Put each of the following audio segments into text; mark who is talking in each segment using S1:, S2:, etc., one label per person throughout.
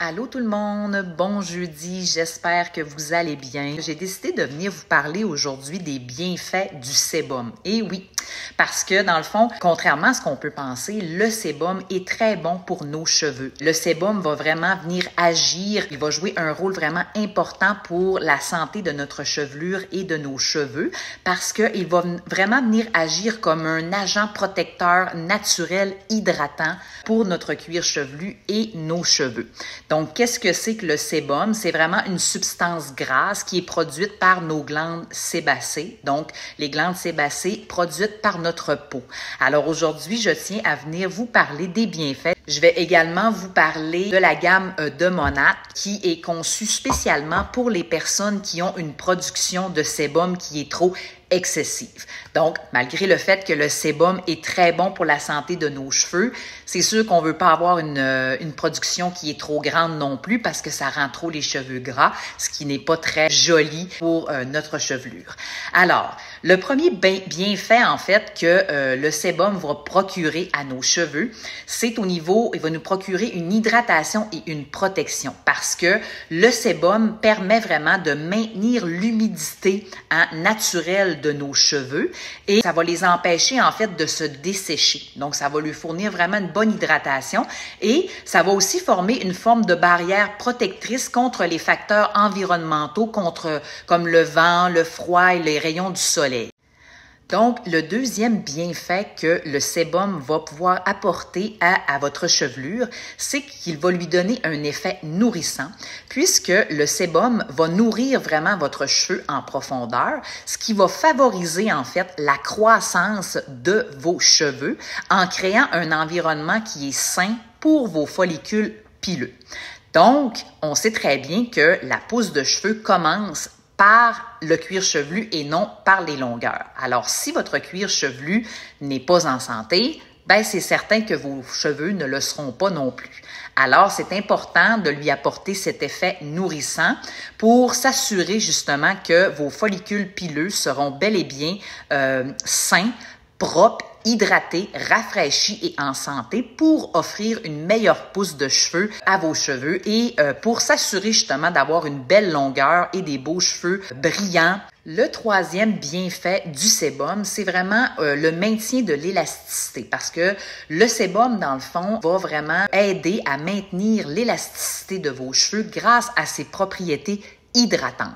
S1: Allô tout le monde, bon jeudi, j'espère que vous allez bien. J'ai décidé de venir vous parler aujourd'hui des bienfaits du sébum. Et oui, parce que dans le fond, contrairement à ce qu'on peut penser, le sébum est très bon pour nos cheveux. Le sébum va vraiment venir agir, il va jouer un rôle vraiment important pour la santé de notre chevelure et de nos cheveux parce qu'il va vraiment venir agir comme un agent protecteur naturel hydratant pour notre cuir chevelu et nos cheveux. Donc, qu'est-ce que c'est que le sébum? C'est vraiment une substance grasse qui est produite par nos glandes sébacées. Donc, les glandes sébacées produites par notre peau. Alors, aujourd'hui, je tiens à venir vous parler des bienfaits. Je vais également vous parler de la gamme de Monat qui est conçue spécialement pour les personnes qui ont une production de sébum qui est trop excessive. Donc, malgré le fait que le sébum est très bon pour la santé de nos cheveux, c'est sûr qu'on ne veut pas avoir une production qui est trop grande non plus parce que ça rend trop les cheveux gras, ce qui n'est pas très joli pour notre chevelure. Alors, le premier bienfait, en fait, que le sébum va procurer à nos cheveux, c'est au niveau, il va nous procurer une hydratation et une protection parce que le sébum permet vraiment de maintenir l'humidité naturelle de nos cheveux et ça va les empêcher, en fait, de se dessécher. Donc, ça va lui fournir vraiment une bonne hydratation et ça va aussi former une forme de barrière protectrice contre les facteurs environnementaux, comme le vent, le froid et les rayons du soleil. Donc, le deuxième bienfait que le sébum va pouvoir apporter à votre chevelure, c'est qu'il va lui donner un effet nourrissant, puisque le sébum va nourrir vraiment votre cheveu en profondeur, ce qui va favoriser en fait la croissance de vos cheveux en créant un environnement qui est sain pour vos follicules pileux. Donc, on sait très bien que la pousse de cheveux commence par le cuir chevelu et non par les longueurs. Alors, si votre cuir chevelu n'est pas en santé, ben c'est certain que vos cheveux ne le seront pas non plus. Alors, c'est important de lui apporter cet effet nourrissant pour s'assurer justement que vos follicules pileux seront bel et bien sains, propres, hydratés, rafraîchis et en santé pour offrir une meilleure pousse de cheveux à vos cheveux et pour s'assurer justement d'avoir une belle longueur et des beaux cheveux brillants. Le troisième bienfait du sébum, c'est vraiment le maintien de l'élasticité parce que le sébum, dans le fond, va vraiment aider à maintenir l'élasticité de vos cheveux grâce à ses propriétés hydratantes.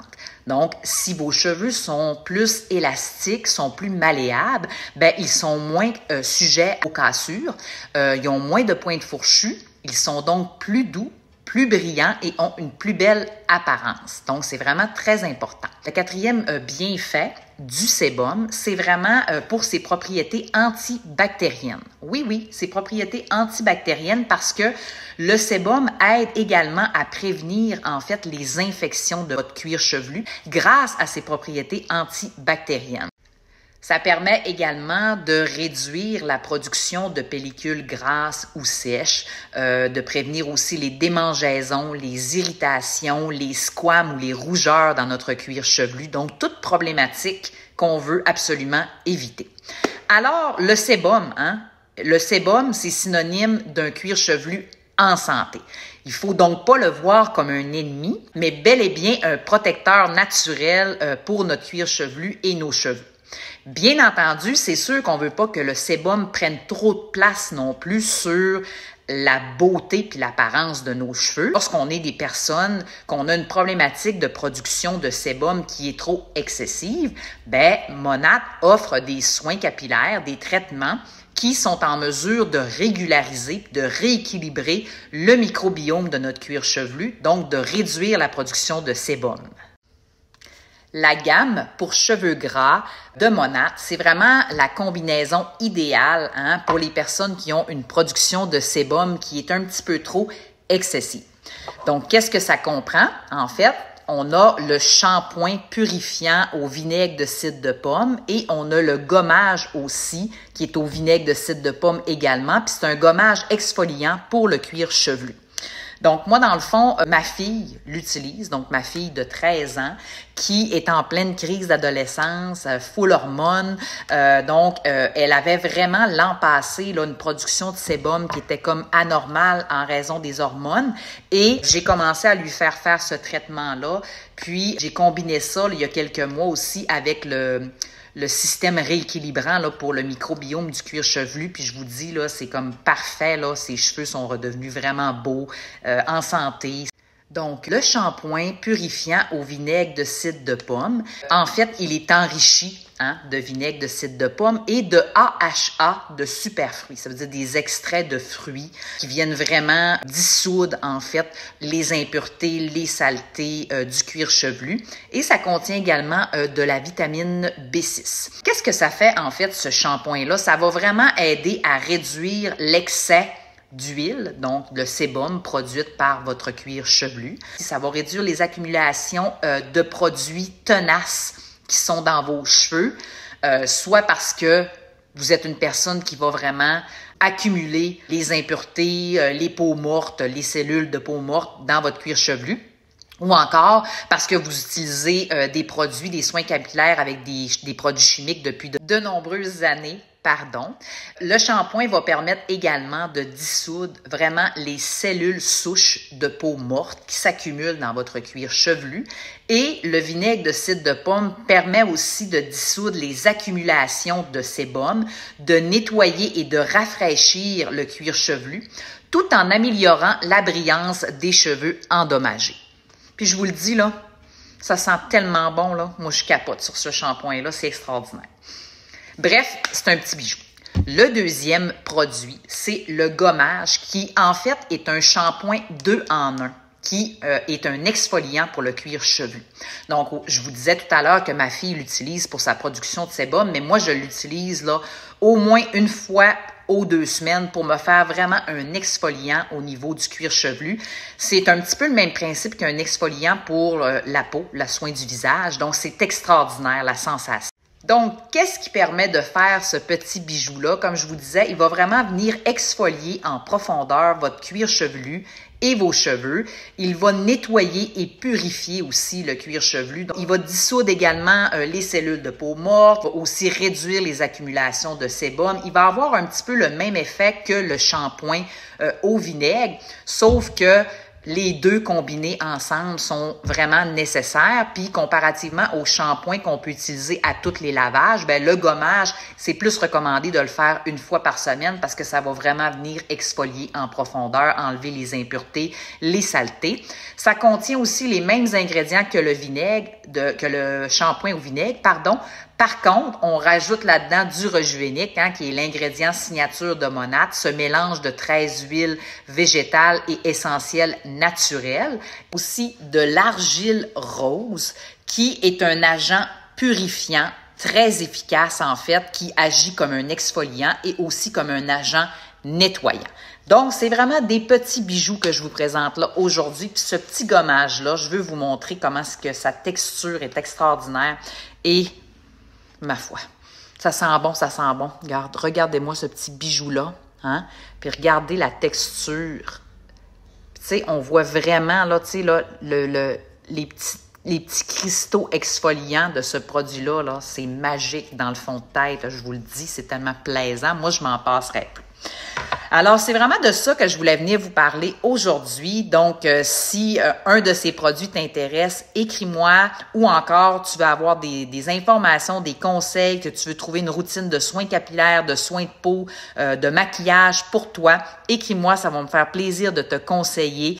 S1: Donc, si vos cheveux sont plus élastiques, sont plus malléables, ben ils sont moins sujets aux cassures, ils ont moins de pointes fourchues, ils sont donc plus doux, plus brillants et ont une plus belle apparence. Donc, c'est vraiment très important. Le quatrième bienfait du sébum, c'est vraiment pour ses propriétés antibactériennes. Oui, ses propriétés antibactériennes parce que le sébum aide également à prévenir en fait les infections de votre cuir chevelu grâce à ses propriétés antibactériennes. Ça permet également de réduire la production de pellicules grasses ou sèches, de prévenir aussi les démangeaisons, les irritations, les squames ou les rougeurs dans notre cuir chevelu. Donc, toute problématique qu'on veut absolument éviter. Alors, le sébum, le sébum, c'est synonyme d'un cuir chevelu en santé. Il faut donc pas le voir comme un ennemi, mais bel et bien un protecteur naturel pour notre cuir chevelu et nos cheveux. Bien entendu, c'est sûr qu'on veut pas que le sébum prenne trop de place non plus sur la beauté puis l'apparence de nos cheveux. Lorsqu'on est des personnes, qu'on a une problématique de production de sébum qui est trop excessive, ben Monat offre des soins capillaires, des traitements qui sont en mesure de régulariser, de rééquilibrer le microbiome de notre cuir chevelu, donc de réduire la production de sébum. La gamme pour cheveux gras de Monat, c'est vraiment la combinaison idéale pour les personnes qui ont une production de sébum qui est un petit peu trop excessive. Donc, qu'est-ce que ça comprend? En fait, on a le shampoing purifiant au vinaigre de cidre de pomme et on a le gommage aussi qui est au vinaigre de cidre de pomme également. Puis c'est un gommage exfoliant pour le cuir chevelu. Donc, moi, dans le fond, ma fille l'utilise, donc ma fille de 13 ans, qui est en pleine crise d'adolescence, full hormones. Elle avait vraiment l'an passé là, une production de sébum qui était comme anormale en raison des hormones. Et j'ai commencé à lui faire ce traitement-là. Puis, j'ai combiné ça là, il y a quelques mois aussi avec le système rééquilibrant là, pour le microbiome du cuir chevelu. Puis je vous dis, là, c'est comme parfait. Là, ses cheveux sont redevenus vraiment beaux, en santé. Donc, le shampoing purifiant au vinaigre de cidre de pomme, en fait, il est enrichi de vinaigre de cidre de pomme et de AHA de superfruits. Ça veut dire des extraits de fruits qui viennent vraiment dissoudre, en fait, les impuretés, les saletés du cuir chevelu. Et ça contient également de la vitamine B6. Qu'est-ce que ça fait, en fait, ce shampoing-là? Ça va vraiment aider à réduire l'excès d'huile, donc le sébum produite par votre cuir chevelu. Ça va réduire les accumulations de produits tenaces qui sont dans vos cheveux, soit parce que vous êtes une personne qui va vraiment accumuler les impuretés, les peaux mortes, les cellules de peau morte dans votre cuir chevelu, ou encore parce que vous utilisez des produits, des soins capillaires avec des produits chimiques depuis de nombreuses années. Le shampoing va permettre également de dissoudre vraiment les cellules souches de peau morte qui s'accumulent dans votre cuir chevelu. Et le vinaigre de cidre de pomme permet aussi de dissoudre les accumulations de sébum, de nettoyer et de rafraîchir le cuir chevelu, tout en améliorant la brillance des cheveux endommagés. Puis je vous le dis, là, ça sent tellement bon, là. Moi, je capote sur ce shampoing-là, c'est extraordinaire. Bref, c'est un petit bijou. Le deuxième produit, c'est le gommage qui, en fait, est un shampoing 2 en 1 qui est un exfoliant pour le cuir chevelu. Donc, je vous disais tout à l'heure que ma fille l'utilise pour sa production de sébum, mais moi, je l'utilise là au moins une fois aux 2 semaines pour me faire vraiment un exfoliant au niveau du cuir chevelu. C'est un petit peu le même principe qu'un exfoliant pour la peau, le soin du visage. Donc, c'est extraordinaire, la sensation. Donc, qu'est-ce qui permet de faire ce petit bijou-là? Comme je vous disais, il va vraiment venir exfolier en profondeur votre cuir chevelu et vos cheveux. Il va nettoyer et purifier aussi le cuir chevelu. Donc, il va dissoudre également les cellules de peau morte, va aussi réduire les accumulations de sébum. Il va avoir un petit peu le même effet que le shampoing au vinaigre, sauf que les deux combinés ensemble sont vraiment nécessaires. Puis, comparativement au shampoing qu'on peut utiliser à tous les lavages, bien, le gommage, c'est plus recommandé de le faire une fois par semaine parce que ça va vraiment venir exfolier en profondeur, enlever les impuretés, les saletés. Ça contient aussi les mêmes ingrédients que le shampoing au vinaigre, pardon. Par contre, on rajoute là-dedans du rejuvenique, qui est l'ingrédient signature de Monat, ce mélange de 13 huiles végétales et essentielles naturelles. Aussi de l'argile rose, qui est un agent purifiant très efficace en fait, qui agit comme un exfoliant et aussi comme un agent nettoyant. Donc, c'est vraiment des petits bijoux que je vous présente là aujourd'hui. Puis ce petit gommage-là, je veux vous montrer comment est-ce que sa texture est extraordinaire et ma foi, ça sent bon, ça sent bon. Regardez-moi ce petit bijou-là, puis regardez la texture. Tu sais, on voit vraiment, là, tu sais, là, les petits cristaux exfoliants de ce produit-là, là, c'est magique dans le fond de tête. Je vous le dis, c'est tellement plaisant. Moi, je m'en passerais plus. Alors, c'est vraiment de ça que je voulais venir vous parler aujourd'hui. Donc, si un de ces produits t'intéresse, écris-moi ou encore tu veux avoir des informations, des conseils, que tu veux trouver une routine de soins capillaires, de soins de peau, de maquillage pour toi, écris-moi, ça va me faire plaisir de te conseiller.